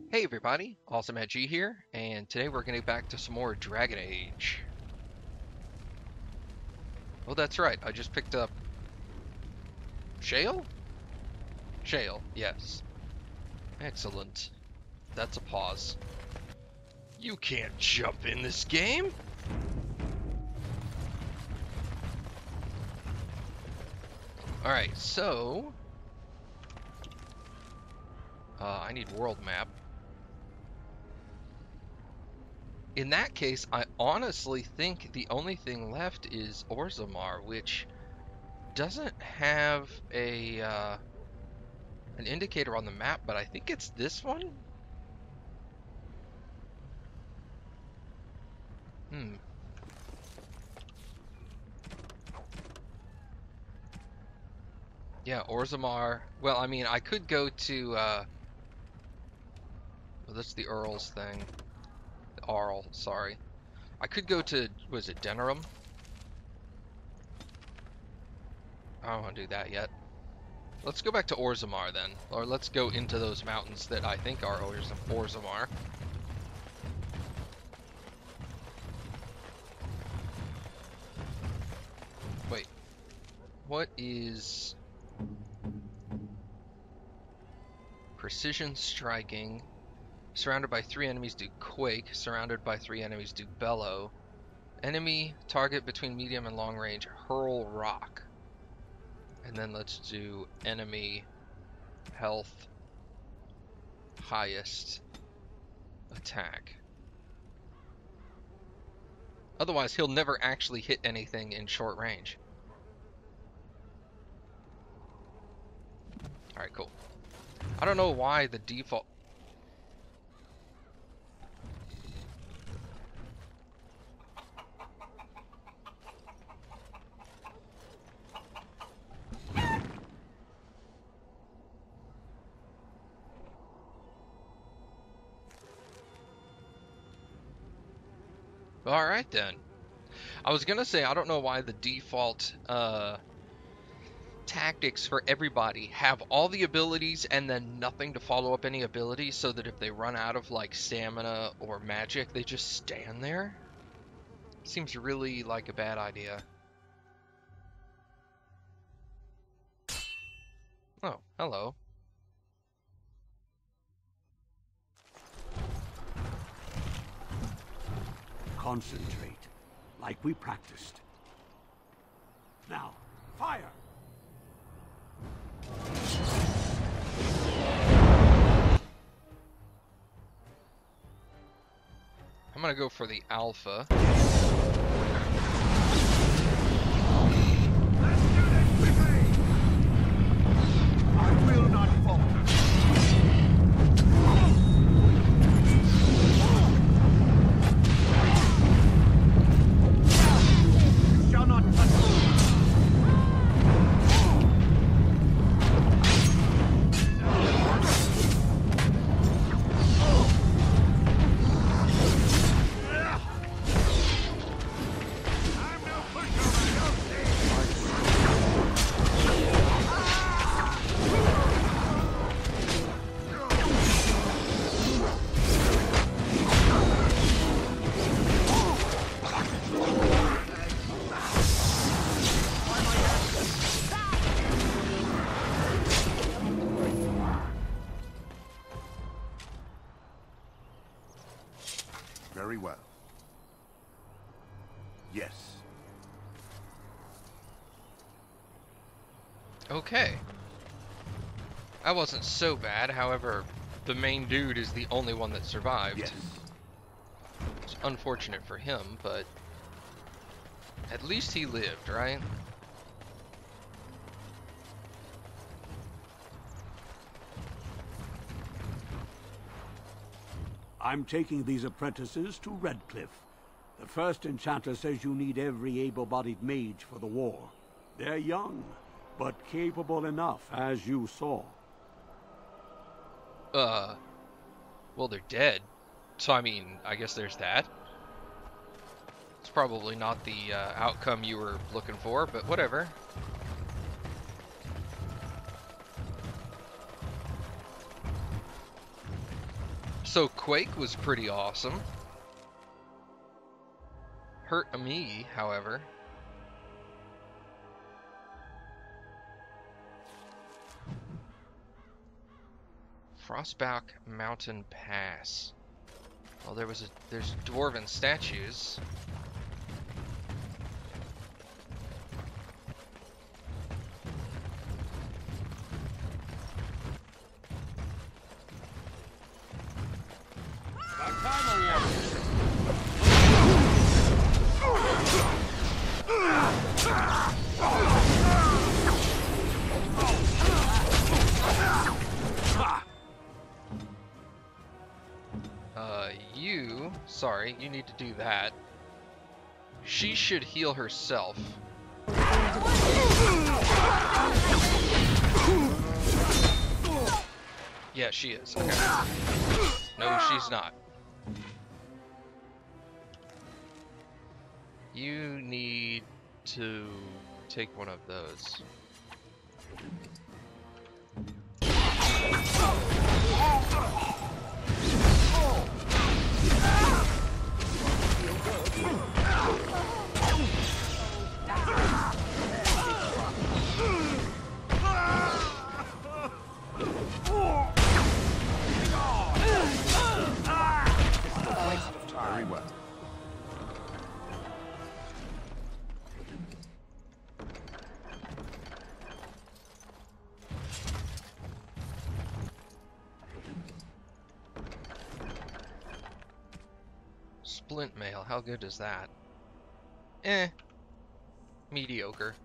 Hey everybody, AwesomeMattG here, and today we're going to get back to some more Dragon Age. Oh, that's right, I just picked up Shale? Shale, yes. Excellent. That's a pause. You can't jump in this game! Alright, so... I need world map. In that case, I honestly think the only thing left is Orzammar, which doesn't have a an indicator on the map, but I think it's this one? Hmm. Yeah, Orzammar. Well, I mean, I could go to, well, that's the Earl's thing. The Arl, sorry. I could go to, was it Denerim? I don't want to do that yet. Let's go back to Orzammar then. Or let's go into those mountains that I think are Orzammar. Wait. What is... Precision striking. Surrounded by 3 enemies do quake. Surrounded by 3 enemies do bellow. Enemy target between medium and long range hurl rock. And then let's do enemy health highest attack. Otherwise he'll never actually hit anything in short range. Alright, cool. I don't know why the default... Alright then. I was gonna say, I don't know why the default tactics for everybody have all the abilities and then nothing to follow up any abilities, so that if they run out of like stamina or magic, they just stand there. Seems really like a bad idea. Oh, hello. Concentrate, like we practiced. Now, fire! I'm gonna go for the alpha. I will not falter. You shall not touch me. Very well. Yes. Okay. That wasn't so bad, however, the main dude is the only one that survived. Yes. It's unfortunate for him, but at least he lived, right? I'm taking these apprentices to Redcliffe. The first enchanter says you need every able-bodied mage for the war. They're young, but capable enough, as you saw. Well, they're dead. So, I mean, I guess there's that. It's probably not the outcome you were looking for, but whatever. Also, Quake was pretty awesome. Hurt me, however. Frostback Mountain Pass. Well, there's dwarven statues. Sorry, you need to do that. She should heal herself. Yeah, she is. Okay. No, she's not. You need to take one of those. Very well. Splint mail, how good is that? Eh. Mediocre.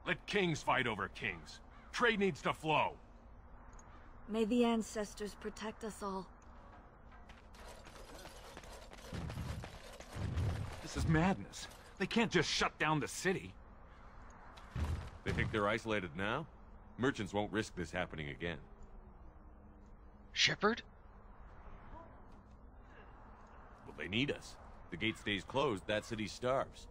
Let kings fight over kings. Trade needs to flow. May the ancestors protect us all. This is madness. They can't just shut down the city. They think they're isolated now? Merchants won't risk this happening again. Shepard? Well, they need us. The gate stays closed, that city starves.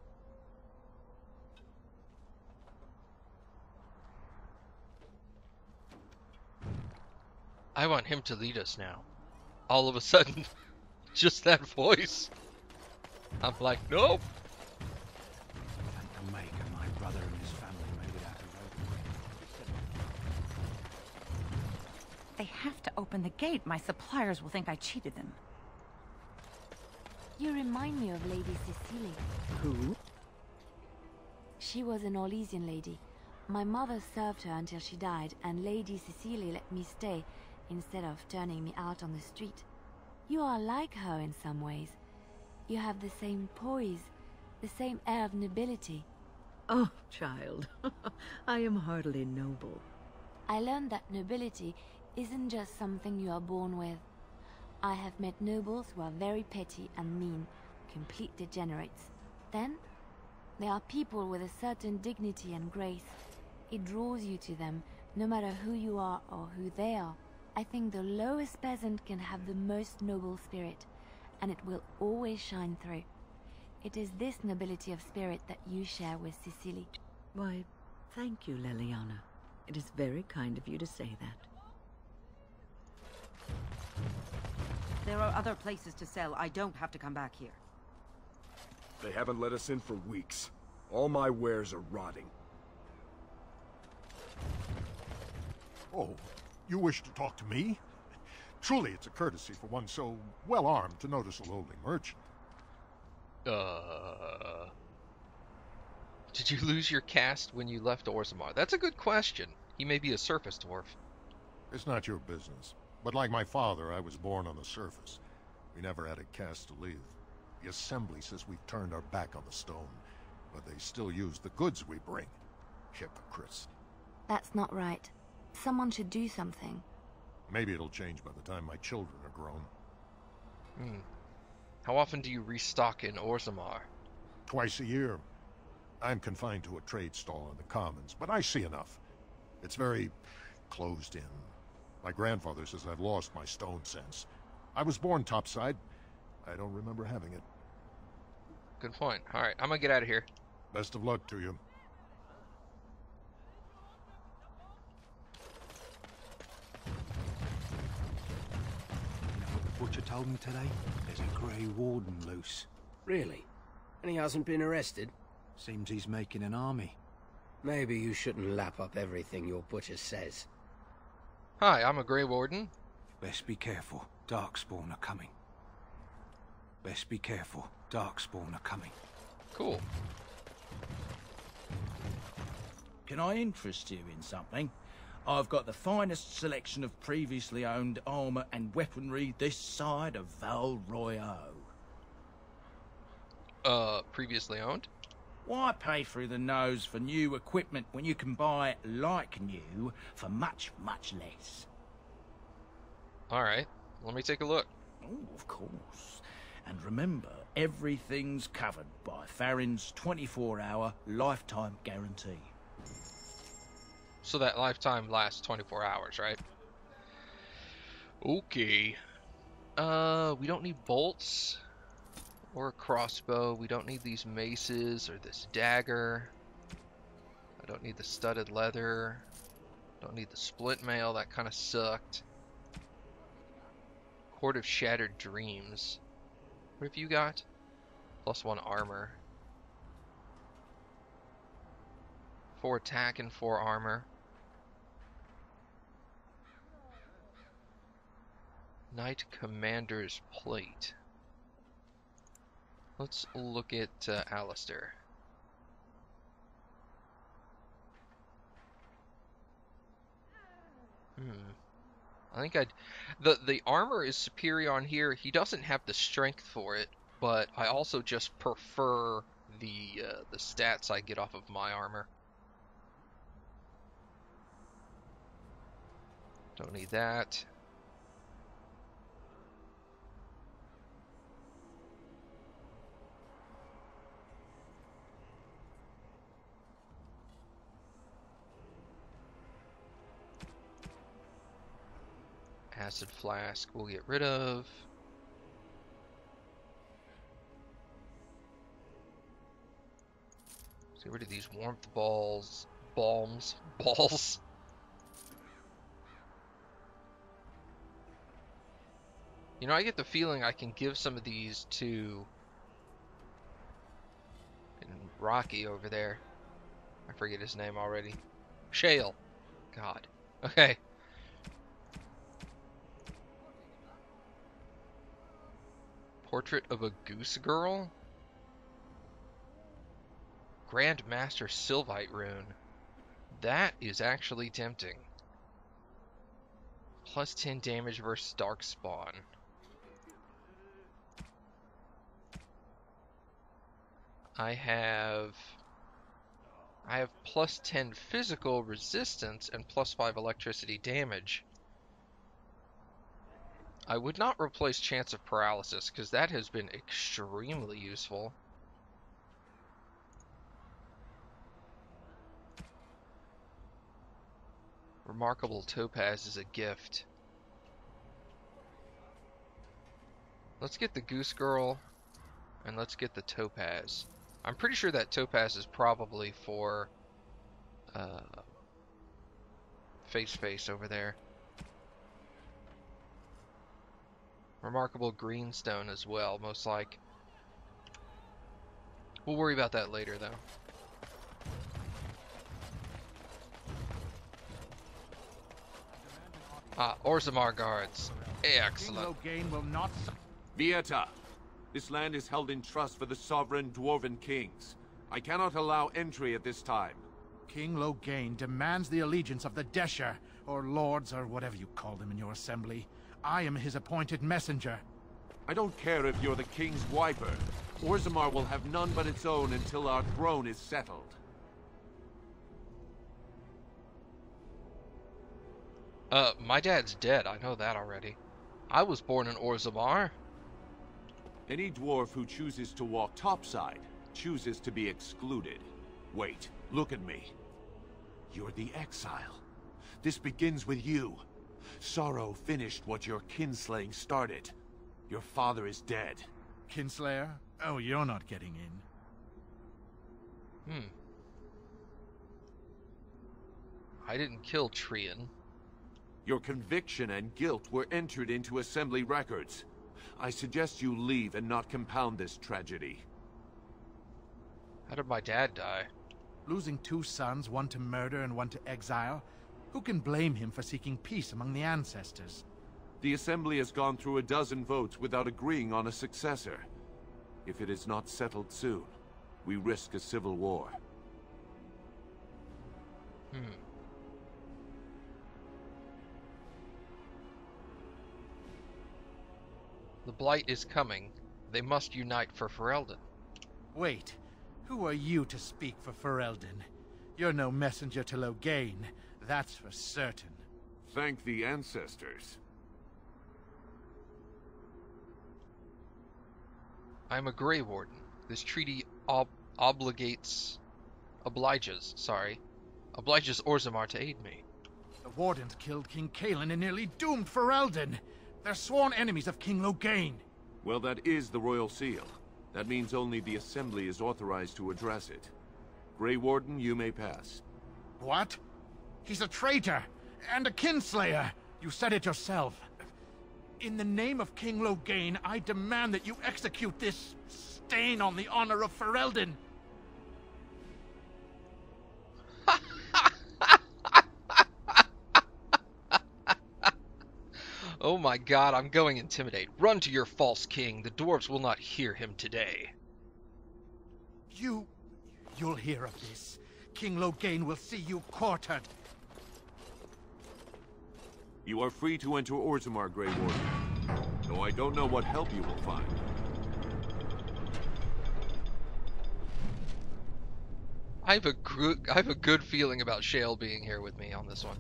I want him to lead us now. All of a sudden, just that voice. I'm like, nope. And to make my brother and his family made it out of They have to open the gate. My suppliers will think I cheated them. You remind me of Lady Cecilie. Who? She was an Orlesian lady. My mother served her until she died, and Lady Cecilie let me stay instead of turning me out on the street. You are like her in some ways. You have the same poise, the same air of nobility. Oh, child, I am hardly noble. I learned that nobility isn't just something you are born with. I have met nobles who are very petty and mean, complete degenerates. Then, there are people with a certain dignity and grace. It draws you to them, no matter who you are or who they are. I think the lowest peasant can have the most noble spirit, and it will always shine through. It is this nobility of spirit that you share with Cecilie. Why, thank you, Leliana. It is very kind of you to say that. There are other places to sell. I don't have to come back here. They haven't let us in for weeks. All my wares are rotting. Oh, you wish to talk to me? Truly, it's a courtesy for one so well-armed to notice a lowly merchant. Did you lose your caste when you left Orzammar? That's a good question. He may be a surface dwarf. It's not your business. But like my father, I was born on the surface. We never had a caste to leave. The Assembly says we've turned our back on the stone, but they still use the goods we bring. Hypocrites. That's not right. Someone should do something. Maybe it'll change by the time my children are grown. How often do you restock in Orzammar? Twice a year. I'm confined to a trade stall in the Commons, but I see enough. It's very closed in. My grandfather says I've lost my stone sense. I was born topside. I don't remember having it. Good point. Alright, I'm gonna get out of here. Best of luck to you. Butcher told me today there's a Grey Warden loose. Really? And he hasn't been arrested? Seems he's making an army. Maybe you shouldn't lap up everything your butcher says. Hi, I'm a Grey Warden. Best be careful. Darkspawn are coming. Best be careful. Darkspawn are coming. Cool. Can I interest you in something? I've got the finest selection of previously owned armor and weaponry this side of Val Royeaux. Previously owned? Why pay through the nose for new equipment when you can buy like new for much, much less? Alright, let me take a look. Oh, of course. And remember, everything's covered by Farron's 24-hour lifetime guarantee. So that lifetime lasts 24 hours, right? Okay. We don't need bolts or a crossbow. We don't need these maces or this dagger. I don't need the studded leather. Don't need the split mail. That kind of sucked. Horde of Shattered Dreams. What have you got? +1 armor. 4 attack and 4 armor. Knight Commander's Plate. Let's look at Alistair. I think the armor is superior on here. He doesn't have the strength for it, but I also just prefer the stats I get off of my armor. Don't need that. Acid flask we'll get rid of. Let's get rid of these warmth balls. Balls. You know, I get the feeling I can give some of these to Rocky over there. I forget his name already. Shale. God. Okay. Portrait of a Goose Girl? Grandmaster Sylvite Rune. That is actually tempting. +10 damage versus Darkspawn. I have +10 physical resistance and +5 electricity damage. I would not replace Chance of Paralysis, because that has been extremely useful. Remarkable Topaz is a gift. Let's get the Goose Girl, and let's get the Topaz. I'm pretty sure that Topaz is probably for Face over there. Remarkable Greenstone as well, most like. We'll worry about that later, though. Orzammar guards. Excellent. Vieta, this land is held in trust for the sovereign dwarven kings. I cannot allow entry at this time. King Loghain demands the allegiance of the Desher, or lords, or whatever you call them in your assembly. I am his appointed messenger. I don't care if you're the king's wiper. Orzammar will have none but its own until our throne is settled. My dad's dead, I know that already. I was born in Orzammar. Any dwarf who chooses to walk topside chooses to be excluded. Wait, look at me. You're the exile. This begins with you. Sorrow finished what your kinslaying started. Your father is dead. Kinslayer? Oh, you're not getting in. I didn't kill Trian. Your conviction and guilt were entered into assembly records. I suggest you leave and not compound this tragedy. How did my dad die? Losing 2 sons, one to murder and one to exile? Who can blame him for seeking peace among the ancestors? The Assembly has gone through a dozen votes without agreeing on a successor. If it is not settled soon, we risk a civil war. The Blight is coming. They must unite for Ferelden. Wait, who are you to speak for Ferelden? You're no messenger to Loghain, that's for certain. Thank the ancestors. I'm a Grey Warden. This treaty obliges Orzammar to aid me. The Wardens killed King Cailan and nearly doomed Ferelden. They're sworn enemies of King Loghain. Well, that is the Royal Seal. That means only the Assembly is authorized to address it. Grey Warden, you may pass. What? He's a traitor! And a kinslayer! You said it yourself. In the name of King Loghain, I demand that you execute this stain on the honor of Ferelden! Oh my god, I'm going intimidate. Run to your false king. The dwarves will not hear him today. You'll hear of this. King Loghain will see you quartered. You are free to enter Orzammar, Grey Warden. Though I don't know what help you will find. I have a good feeling about Shale being here with me on this one.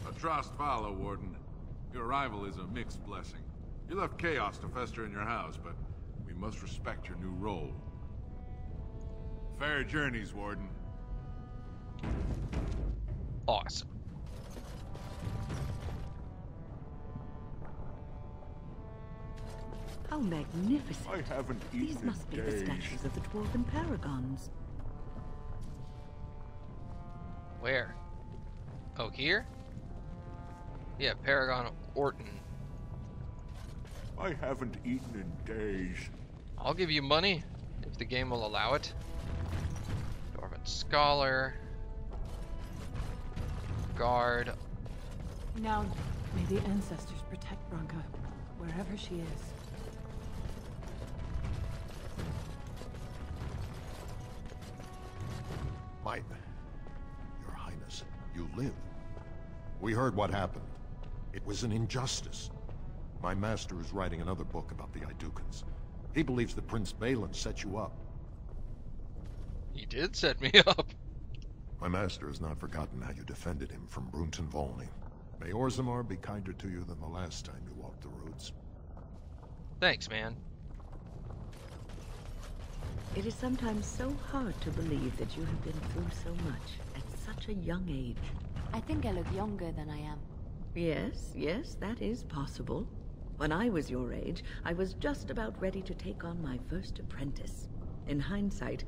A trust follow, Warden. Your arrival is a mixed blessing. You left chaos to fester in your house, but we must respect your new role. Fair journeys, Warden. Awesome. How magnificent. I haven't eaten These must be in the days. statues of the dwarven paragons. Where? Oh, here? Yeah, Paragon Orton. I haven't eaten in days. I'll give you money if the game will allow it. Dwarven Scholar. Guard. Now, may the ancestors protect Branka, wherever she is. Your Highness, you live. We heard what happened. It was an injustice. My master is writing another book about the Idukans. He believes that Prince Balin set you up. He did set me up. My master has not forgotten how you defended him from Brunton Volney. May Orzammar be kinder to you than the last time you walked the roads. Thanks, man. It is sometimes so hard to believe that you have been through so much at such a young age. I think I look younger than I am. Yes, that is possible. When I was your age, I was just about ready to take on my first apprentice. In hindsight,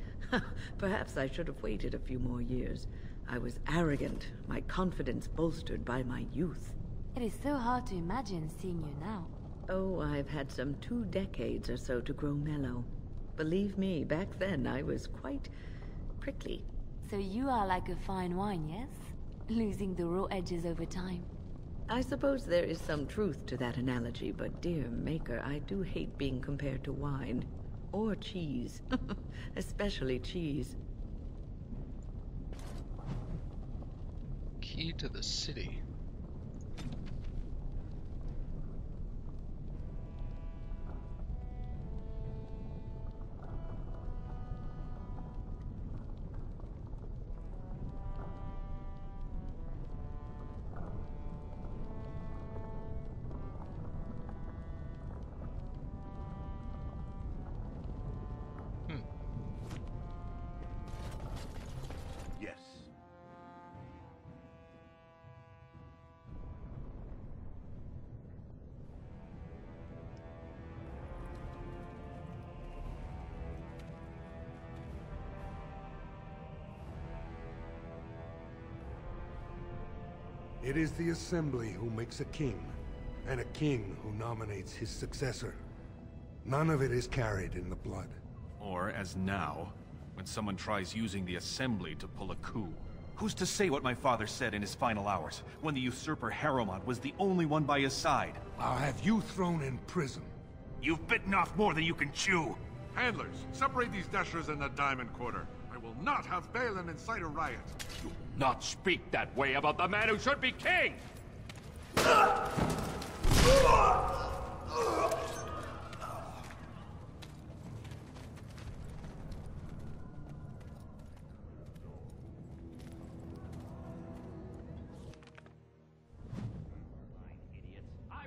perhaps I should have waited a few more years. I was arrogant, my confidence bolstered by my youth. It is so hard to imagine seeing you now. Oh, I've had some 2 decades or so to grow mellow. Believe me, back then I was quite prickly. So you are like a fine wine, yes? Losing the raw edges over time. I suppose there is some truth to that analogy, but dear Maker, I do hate being compared to wine. Or cheese. Especially cheese. Key to the city. It is the Assembly who makes a king, and a king who nominates his successor. None of it is carried in the blood. Or, as now, when someone tries using the Assembly to pull a coup. Who's to say what my father said in his final hours, when the usurper Harrowmont was the only one by his side? I'll have you thrown in prison. You've bitten off more than you can chew! Handlers, separate these dashers in the Diamond Quarter. I will not have Balin incite a riot. Do not speak that way about the man who should be king! I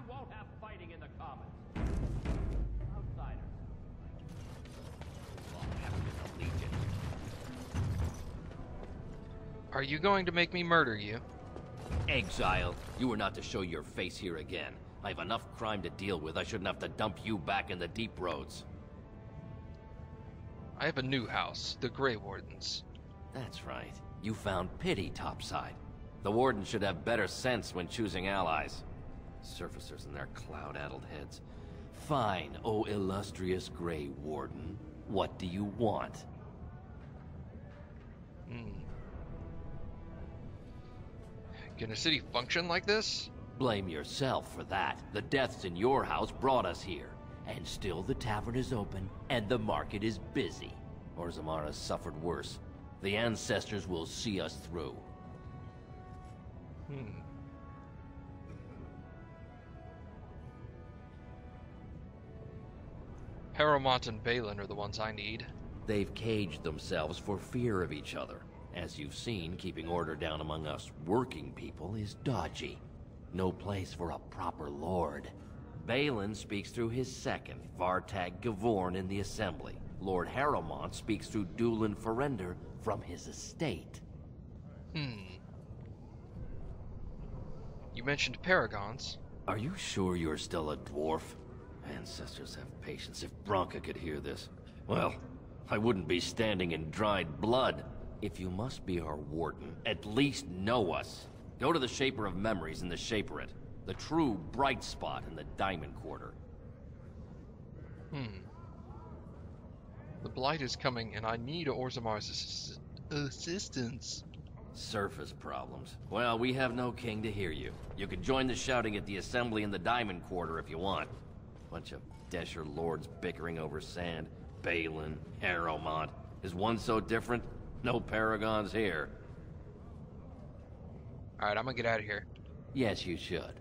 won't have fighting in the Commons. Outsiders. Are you going to make me murder you? Exile, you are not to show your face here again. I have enough crime to deal with. I shouldn't have to dump you back in the deep roads. I have a new house, the Grey Wardens. That's right. You found pity topside. The Wardens should have better sense when choosing allies. Surfacers and their cloud-addled heads. Fine, oh illustrious Grey Warden. What do you want? Can a city function like this? Blame yourself for that. The deaths in your house brought us here. And still the tavern is open, and the market is busy. Orzammar has suffered worse. The ancestors will see us through. Harrowmont and Balin are the ones I need. They've caged themselves for fear of each other. As you've seen, keeping order down among us working people is dodgy. No place for a proper lord. Balin speaks through his second, Vartag Gavorn, in the Assembly. Lord Harrowmont speaks through Dulin Ferender from his estate. You mentioned paragons. Are you sure you're still a dwarf? Ancestors have patience. If Branka could hear this, well, I wouldn't be standing in dried blood. If you must be our warden, at least know us. Go to the Shaper of Memories in the Shaperate, the true bright spot in the Diamond Quarter. The Blight is coming, and I need Orzammar's assistance. Surface problems. Well, we have no king to hear you. You can join the shouting at the Assembly in the Diamond Quarter if you want. Bunch of Desher lords bickering over sand. Balin, Harrowmont. Is one so different? No paragons here. Alright, I'm gonna get out of here. Yes, you should.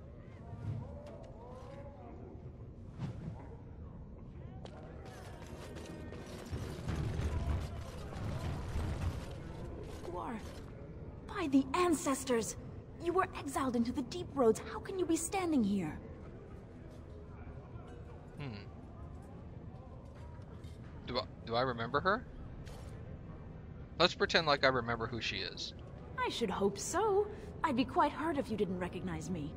Dwarf, by the ancestors! You were exiled into the deep roads. How can you be standing here? Do I remember her? Let's pretend like I remember who she is. I should hope so. I'd be quite hurt if you didn't recognize me.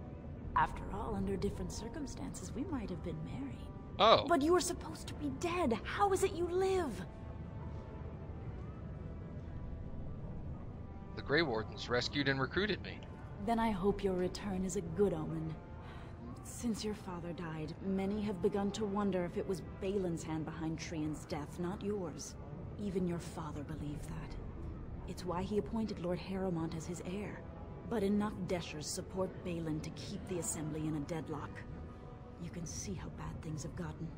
After all, under different circumstances, we might have been married. Oh. But you were supposed to be dead. How is it you live? The Grey Wardens rescued and recruited me. Then I hope your return is a good omen. Since your father died, many have begun to wonder if it was Balin's hand behind Trian's death, not yours. Even your father believed that. It's why he appointed Lord Harrowmont as his heir. But enough Deshers support Balin to keep the Assembly in a deadlock. You can see how bad things have gotten.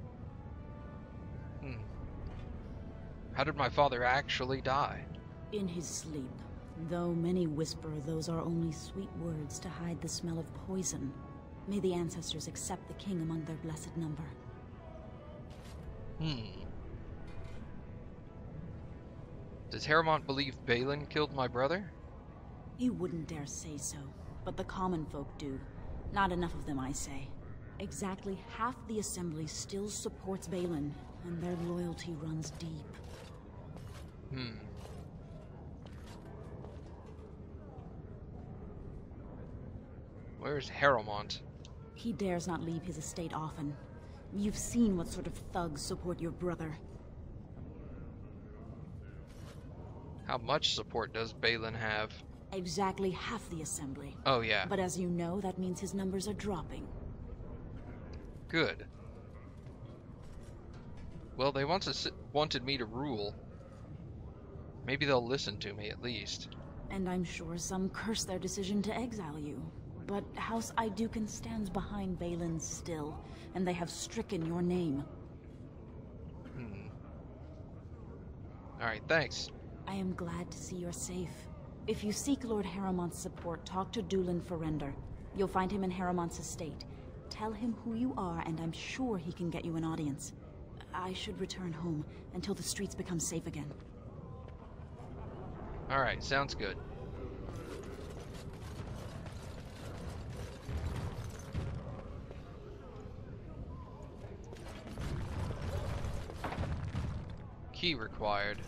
How did my father actually die? In his sleep. Though many whisper those are only sweet words to hide the smell of poison. May the ancestors accept the king among their blessed number. Does Harrowmont believe Balin killed my brother? He wouldn't dare say so, but the common folk do. Not enough of them, I say. Exactly half the Assembly still supports Balin, and their loyalty runs deep. Where's Harrowmont? He dares not leave his estate often. You've seen what sort of thugs support your brother. How much support does Balin have? Exactly half the assembly. Oh, yeah. But as you know, that means his numbers are dropping. Good. Well, they wanted me to rule. Maybe they'll listen to me, at least. And I'm sure some curse their decision to exile you. But House Idukan stands behind Balin still, and they have stricken your name. Alright, thanks. I am glad to see you're safe. If you seek Lord Haramont's support, talk to Dulin Ferender. You'll find him in Haramont's estate. Tell him who you are, and I'm sure he can get you an audience. I should return home until the streets become safe again. Alright, sounds good. Key required.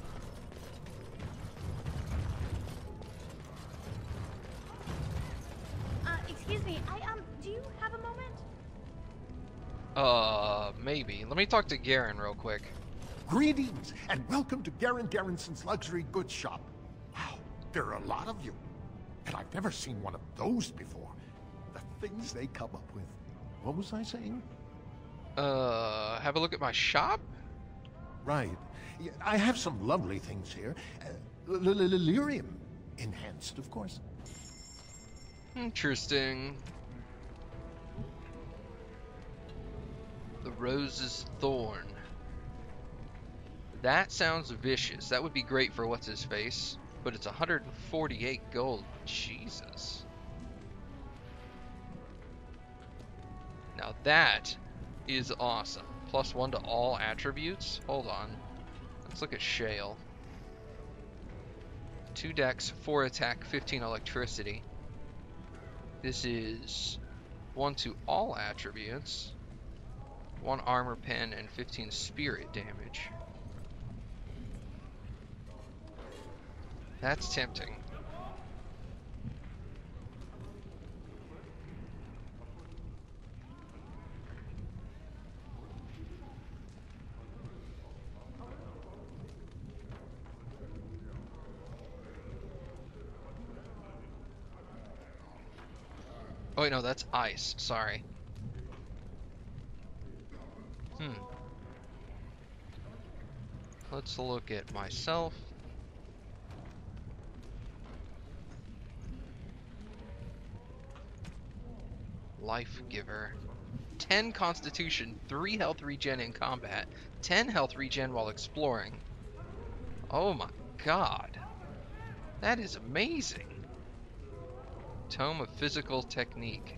Excuse me, do you have a moment? Maybe. Let me talk to Garen real quick. Greetings, and welcome to Garen Garrison's Luxury Goods Shop. Wow, there are a lot of you. And I've never seen one of those before. The things they come up with. What was I saying? Have a look at my shop? Right. Yeah, I have some lovely things here. Lyrium enhanced, of course. Interesting. The Rose's Thorn. That sounds vicious. That would be great for what's-his-face. But it's 148 gold. Jesus. Now that is awesome. +1 to all attributes? Hold on. Let's look at Shale. 2 dex, 4 attack, 15 electricity. This is 1 to all attributes. 1 armor pen and 15 spirit damage. That's tempting. Oh wait, no, that's ice. Sorry. Let's look at myself. Life Giver. 10 Constitution, 3 health regen in combat, 10 health regen while exploring. Oh my god. That is amazing. Tome of Physical Technique.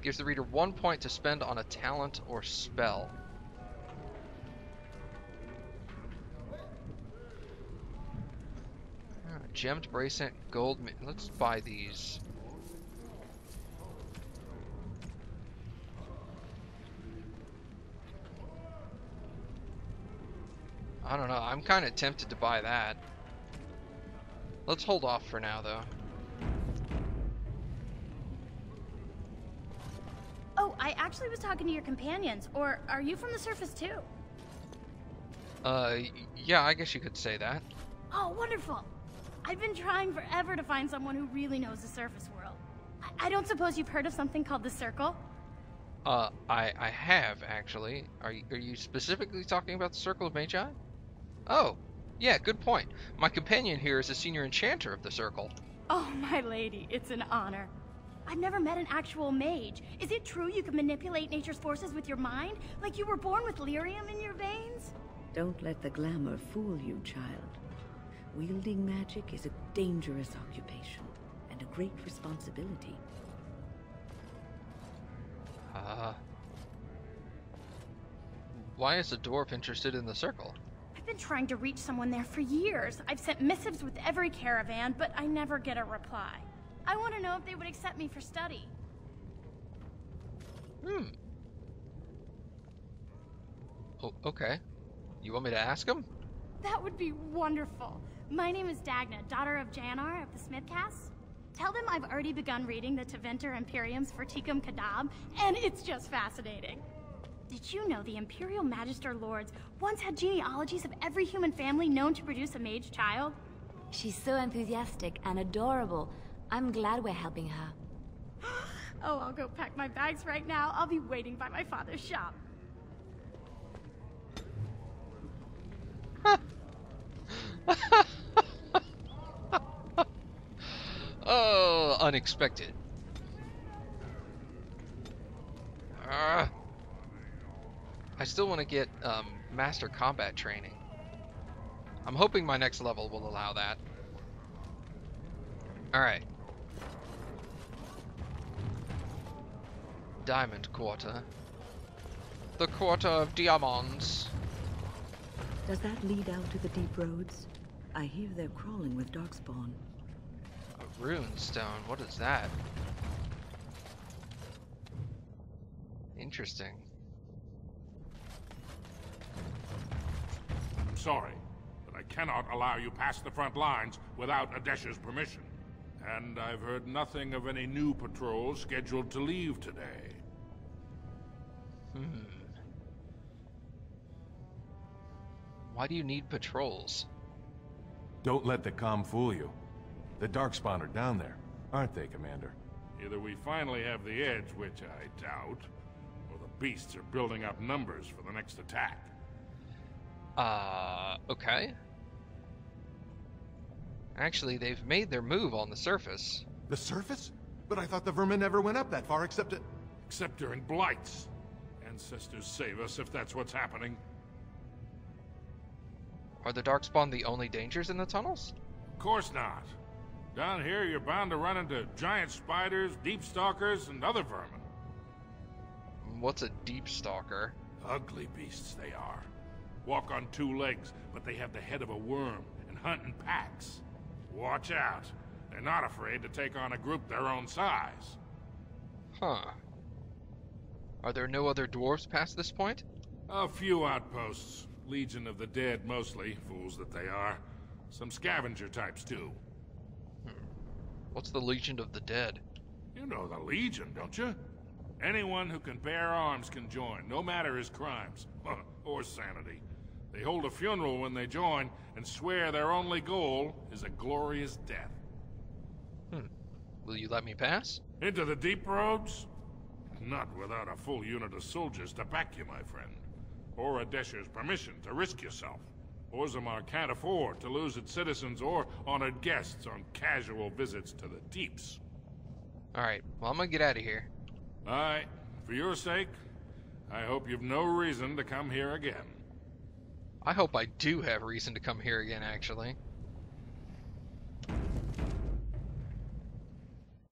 Gives the reader 1 point to spend on a talent or spell. Gemmed bracelet, gold. Let's buy these. I don't know. I'm kind of tempted to buy that. Let's hold off for now, though. Oh, I actually was talking to your companions. Or are you from the surface too? Yeah, I guess you could say that. Oh, wonderful. I've been trying forever to find someone who really knows the surface world. I don't suppose you've heard of something called the Circle? I have, actually. Are you specifically talking about the Circle of Magi? Oh, yeah, good point. My companion here is a senior enchanter of the Circle. Oh, my lady, it's an honor. I've never met an actual mage. Is it true you can manipulate nature's forces with your mind? Like you were born with lyrium in your veins? Don't let the glamour fool you, child. Wielding magic is a dangerous occupation, and a great responsibility. Why is a dwarf interested in the Circle? I've been trying to reach someone there for years. I've sent missives with every caravan, but I never get a reply. I want to know if they would accept me for study. Oh, okay. You want me to ask him? That would be wonderful. My name is Dagna, daughter of Janar of the Smithcast. Tell them I've already begun reading the Teventer Imperium's Verticum Kadab, and it's just fascinating. Did you know the Imperial Magister Lords once had genealogies of every human family known to produce a mage child? She's so enthusiastic and adorable. I'm glad we're helping her. Oh, I'll go pack my bags right now. I'll be waiting by my father's shop. Oh, unexpected. I still want to get master combat training. I'm hoping my next level will allow that. Alright. Diamond Quarter. The Quarter of Diamonds. Does that lead out to the deep roads? I hear they're crawling with darkspawn. A rune stone, what is that? Interesting. I'm sorry, but I cannot allow you past the front lines without Adesh's permission. And I've heard nothing of any new patrols scheduled to leave today. Why do you need patrols? Don't let the comm fool you. The Darkspawn are down there, aren't they, Commander? Either we finally have the edge, which I doubt, or the beasts are building up numbers for the next attack. Okay. Actually, they've made their move on the surface. The surface? But I thought the vermin never went up that far except at... Except during blights. Ancestors save us if that's what's happening. Are the Darkspawn the only dangers in the tunnels? Of course not. Down here, you're bound to run into giant spiders, deep stalkers, and other vermin. What's a deep stalker? Ugly beasts they are. Walk on two legs, but they have the head of a worm and hunt in packs. Watch out. They're not afraid to take on a group their own size. Huh. Are there no other dwarves past this point? A few outposts. Legion of the Dead, mostly. Fools that they are. Some scavenger types, too. What's the Legion of the Dead? You know the Legion, don't you? Anyone who can bear arms can join, no matter his crimes. Or sanity. They hold a funeral when they join, and swear their only goal is a glorious death. Will you let me pass? Into the deep roads? Not without a full unit of soldiers to back you, my friend. Or Adesh's permission to risk yourself. Orzammar can't afford to lose its citizens or honored guests on casual visits to the deeps. Alright, well, I'm gonna get out of here. Alright, for your sake, I hope you've no reason to come here again. I hope I do have reason to come here again, actually.